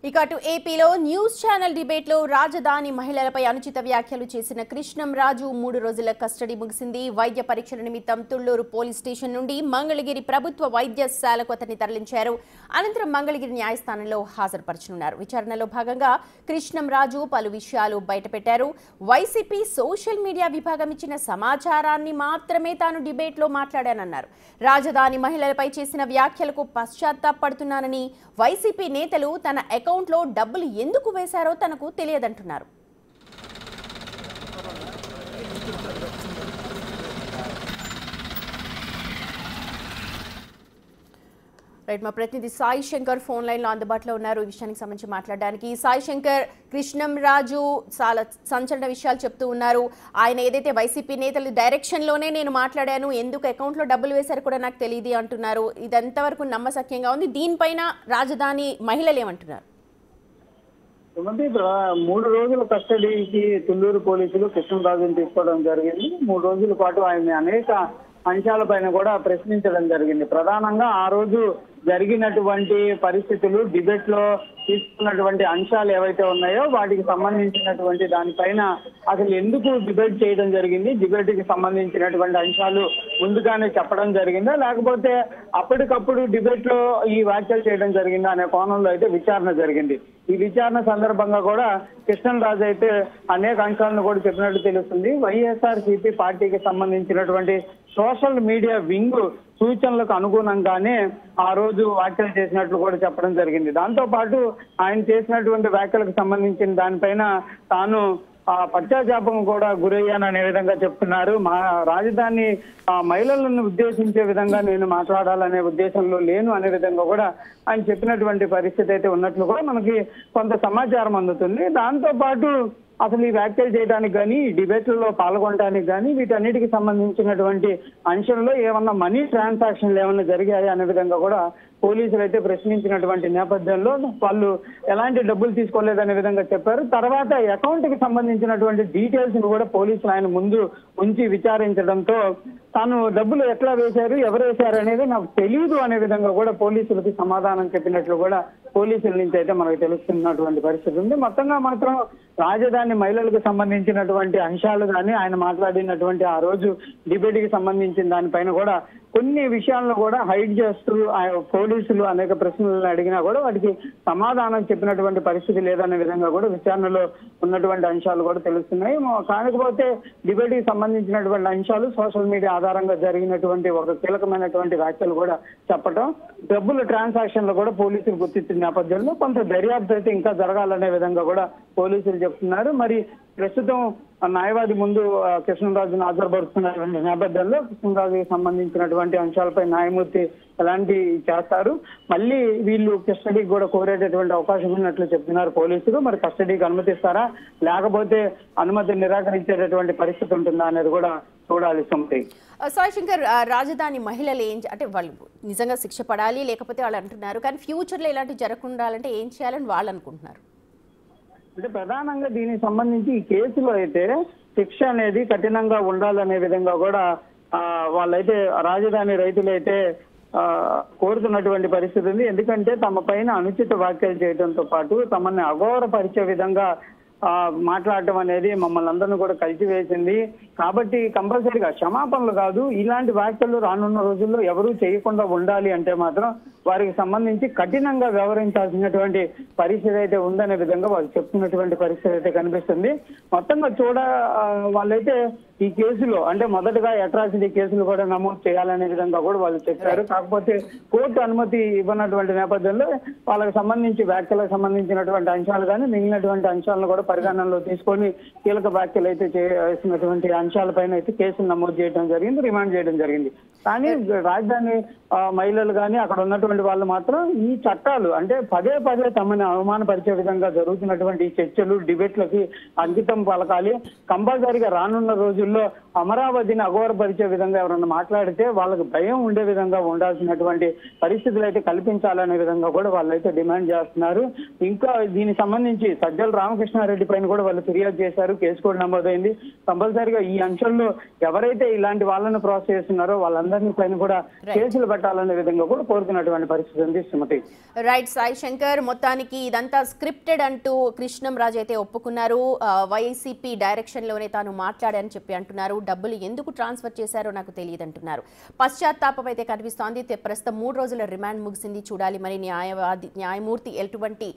ఇక అటు ఏపీలో న్యూస్ ఛానల్ డిబేట్ లో రాజధాని మహిళలపై అనుచిత వ్యాఖ్యలు చేసిన కృష్ణం రాజు 3 రోజుల కస్టడీ ముగిసింది. వైద్య పరీక్షల నిమిత్తం తుళ్లూరు పోలీస్ స్టేషన్ నుండి మంగళగిరి ప్రభుత్వ వైద్యశాలకు అతన్ని తరలించారు. అనంతరం మంగళగిరి న్యాయస్థానంలో హాజరుపరచనున్నారు. విచారణలో భాగంగా కృష్ణం రాజు పలు విషయాలు బయటపెట్టారు. వైసీపీ సోషల్ మీడియా విభాగం ఇచ్చిన సమాచారాన్ని మాత్రమే తాను డిబేట్ లో మాట్లాడానన్నారు. రాజధాని మహిళలపై చేసిన వ్యాఖ్యలకు పశ్చాత్తాపడుతున్నానని, వైసీపీ నేతలు తన అకౌంట్లో డబ్బులు ఎందుకు వేశారో తనకు తెలియదంటున్నారు. రైట్, మా ప్రతినిధి సాయి శంకర్ ఫోన్ లైన్ లో అందుబాటులో ఉన్నారు ఈ విషయానికి సంబంధించి మాట్లాడడానికి. సాయి శంకర్, కృష్ణం రాజు చాలా సంచలన విషయాలు చెప్తూ ఉన్నారు. ఆయన ఏదైతే వైసీపీ నేతలు డైరెక్షన్ లోనే నేను మాట్లాడాను, ఎందుకు అకౌంట్ లో డబ్బులు వేశారు కూడా నాకు తెలియదు అంటున్నారు. ఇది ఎంతవరకు నమ్మశక్యంగా ఉంది? దీనిపైన రాజధాని మహిళలు ఏమంటున్నారు? 3 రోజుల కస్టడీకి తుళ్లూరు పోలీసులు కృష్ణరాజును తీసుకోవడం జరిగింది. 3 రోజుల పాటు ఆయన అనేక అంశాలపైన కూడా ప్రశ్నించడం జరిగింది. ప్రధానంగా ఆ రోజు జరిగినటువంటి పరిస్థితులు, డిబేట్ లో తీసుకున్నటువంటి అంశాలు ఏవైతే ఉన్నాయో వాటికి సంబంధించినటువంటి దానిపైన అసలు ఎందుకు డిబేట్ చేయడం జరిగింది, డిబేట్ కి సంబంధించినటువంటి అంశాలు ముందుగానే చెప్పడం జరిగిందా, లేకపోతే అప్పటికప్పుడు డిబేట్ లో ఈ వ్యాఖ్యలు చేయడం జరిగిందా అనే కోణంలో అయితే విచారణ జరిగింది. ఈ విచారణ సందర్భంగా కూడా కృష్ణరాజు అయితే అనేక అంశాలను కూడా చెప్పినట్టు తెలుస్తుంది. వైఎస్ఆర్సీపీ పార్టీకి సంబంధించినటువంటి సోషల్ మీడియా వింగ్ సూచనలకు అనుగుణంగానే ఆ రోజు వ్యాఖ్యలు చేసినట్లు కూడా చెప్పడం జరిగింది. దాంతో పాటు ఆయన చేసినటువంటి వ్యాఖ్యలకు సంబంధించిన దానిపైన తాను పశ్చాత్తాపం కూడా గురయ్యాననే విధంగా చెప్తున్నారు. మా రాజధాని మహిళలను ఉద్దేశించే విధంగా నేను మాట్లాడాలనే ఉద్దేశంలో లేను అనే విధంగా కూడా ఆయన చెప్పినటువంటి పరిస్థితి అయితే ఉన్నట్లు కూడా మనకి కొంత సమాచారం అందుతుంది. దాంతో పాటు అసలు ఈ వ్యాఖ్యలు చేయడానికి కానీ, డిబేట్లలో పాల్గొనడానికి కానీ, వీటన్నిటికి సంబంధించినటువంటి అంశంలో ఏమన్నా మనీ ట్రాన్సాక్షన్లు ఏమన్నా జరిగాయి అనే విధంగా కూడా పోలీసులు అయితే ప్రశ్నించినటువంటి నేపథ్యంలో వాళ్ళు ఎలాంటి డబ్బులు తీసుకోలేదనే విధంగా చెప్పారు. తర్వాత అకౌంట్ కి సంబంధించినటువంటి డీటెయిల్స్ ని కూడా పోలీసులు ఆయన ముందు ఉంచి విచారించడంతో తాను డబ్బులు ఎట్లా వేశారు, ఎవరు వేశారు అనేది నాకు తెలియదు అనే విధంగా కూడా పోలీసులకి సమాధానం చెప్పినట్లు కూడా పోలీసుల నుంచి అయితే మనకు తెలుస్తున్నటువంటి పరిస్థితి ఉంది. మొత్తంగా మాత్రం రాజధాని మహిళలకు సంబంధించినటువంటి అంశాలు కానీ, ఆయన మాట్లాడినటువంటి ఆ రోజు డిబేట్ కి సంబంధించిన దానిపైన కూడా కొన్ని విషయాలను కూడా హైడ్ చేస్తూ పోలీసులు అనేక ప్రశ్నలను అడిగినా కూడా వాటికి సమాధానం చెప్పినటువంటి పరిస్థితి లేదనే విధంగా కూడా విచారణలో ఉన్నటువంటి అంశాలు కూడా తెలుస్తున్నాయి. కాకపోతే డిబేట్ కి సంబంధించినటువంటి అంశాలు సోషల్ మీడియా ఆధారంగా జరిగినటువంటి ఒక కీలకమైనటువంటి వ్యాఖ్యలు కూడా చెప్పడం, డబ్బుల ట్రాన్సాక్షన్లు కూడా పోలీసులు గుర్తించిన నేపథ్యంలో కొంత దర్యాప్తు అయితే ఇంకా జరగాలనే విధంగా కూడా పోలీసులు చెప్తున్నారు. మరి ప్రస్తుతం న్యాయవాది ముందు కృష్ణరాజును హాజరుపరుస్తున్నటువంటి నేపథ్యంలో కృష్ణరాజుకి సంబంధించినటువంటి అంశాలపై న్యాయమూర్తి ఎలాంటి చేస్తారు, మళ్ళీ వీళ్ళు కస్టడీకి కూడా కోరేటటువంటి అవకాశం ఉన్నట్లు చెప్తున్నారు పోలీసులు. మరి కస్టడీకి అనుమతిస్తారా, లేకపోతే అనుమతి నిరాకరించేటటువంటి పరిస్థితి ఉంటుందా అనేది కూడా చూడాలి. సొంతి సాయి శంకర్, రాజధాని మహిళలు అంటే వాళ్ళు నిజంగా శిక్ష పడాలి లేకపోతే వాళ్ళు అంటున్నారు, కానీ ఫ్యూచర్ లో ఇలాంటివి జరగకుండా ఏం చేయాలని వాళ్ళు అనుకుంటున్నారు? అంటే ప్రధానంగా దీనికి సంబంధించి ఈ కేసులో అయితే శిక్ష అనేది కఠినంగా ఉండాలనే విధంగా కూడా వాళ్ళైతే రాజధాని రైతులైతే కోరుతున్నటువంటి పరిస్థితి ఉంది. ఎందుకంటే తమ పైన అనుచిత వ్యాఖ్యలు చేయడంతో పాటు తమని అగౌరవపరిచే విధంగా మాట్లాడటం అనేది మమ్మల్ని అందరినీ కూడా కలిసివేసింది. కాబట్టి కంపల్సరీగా క్షమాపణలు కాదు, ఇలాంటి వ్యాఖ్యలు రానున్న రోజుల్లో ఎవరూ చేయకుండా ఉండాలి అంటే మాత్రం వారికి సంబంధించి కఠినంగా వ్యవహరించాల్సినటువంటి పరిస్థితి అయితే ఉందనే విధంగా వాళ్ళు చెప్తున్నటువంటి పరిస్థితి అయితే కనిపిస్తుంది. మొత్తంగా వాళ్ళైతే ఈ కేసులో అంటే మొదటగా అట్రాసిటీ కేసులు కూడా నమోదు చేయాలనే విధంగా కూడా వాళ్ళు చెప్పారు. కాకపోతే కోర్టు అనుమతి ఇవ్వనటువంటి నేపథ్యంలో వాళ్ళకి సంబంధించి వ్యాఖ్యలకు సంబంధించినటువంటి అంశాలు కానీ మిగిలినటువంటి అంశాలను కూడా పరిగణనలో తీసుకొని కీలక వ్యాఖ్యలు అయితే చేసినటువంటి అంశాలపైన అయితే కేసులు నమోదు చేయడం జరిగింది, రిమాండ్ చేయడం జరిగింది. కానీ రాజధాని మహిళలు కానీ అక్కడ ఉన్నటువంటి వాళ్ళు మాత్రం ఈ చట్టాలు అంటే పదే పదే తమని అవమానపరిచే విధంగా జరుగుతున్నటువంటి చర్చలు, డిబేట్లకి అంకితం పలకాలి. కంపల్సరీగా రానున్న రోజుల్లో అమరావతిని అఘోరపరిచే విధంగా ఎవరన్నా మాట్లాడితే వాళ్ళకి భయం ఉండే విధంగా ఉండాల్సినటువంటి పరిస్థితులు అయితే కల్పించాలనే విధంగా కూడా వాళ్ళైతే డిమాండ్ చేస్తున్నారు. ఇంకా దీనికి సంబంధించి సజ్జల రామకృష్ణారెడ్డి రెడ్డి పైన కూడా వాళ్ళు ఫిర్యాదు చేశారు, కేసు కూడా నమోదైంది. కంపల్సరిగా ఈ అంశంలో ఎవరైతే ఇలాంటి వాళ్ళను ప్రోత్సహిస్తున్నారో వాళ్ళందరినీ పైన కూడా కేసులు పెట్టాలనే విధంగా కూడా కోరుతున్నటువంటి పరిస్థితి ఉంది సుమతి. రైట్ సాయి శంకర్, మొత్తానికి ఇదంతా స్క్రిప్టెడ్ అంటూ కృష్ణంరాజు అయితే ఒప్పుకున్నారు. వైసీపీ డైరెక్షన్ లోనే తాను మాట్లాడారని చెప్పి అంటున్నారు. డబ్బులు ఎందుకు ట్రాన్స్ఫర్ చేశారో నాకు తెలియదు అంటున్నారు. పశ్చాత్తాపం అయితే కనిపిస్తోంది. ప్రస్తుతం 3 రోజుల రిమాండ్ ముగిసింది. చూడాలి మరి న్యాయమూర్తి ఎటువంటి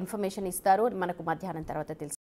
ఇన్ఫర్మేషన్ ఇస్తారో మనకు మధ్యాహ్నం తర్వాత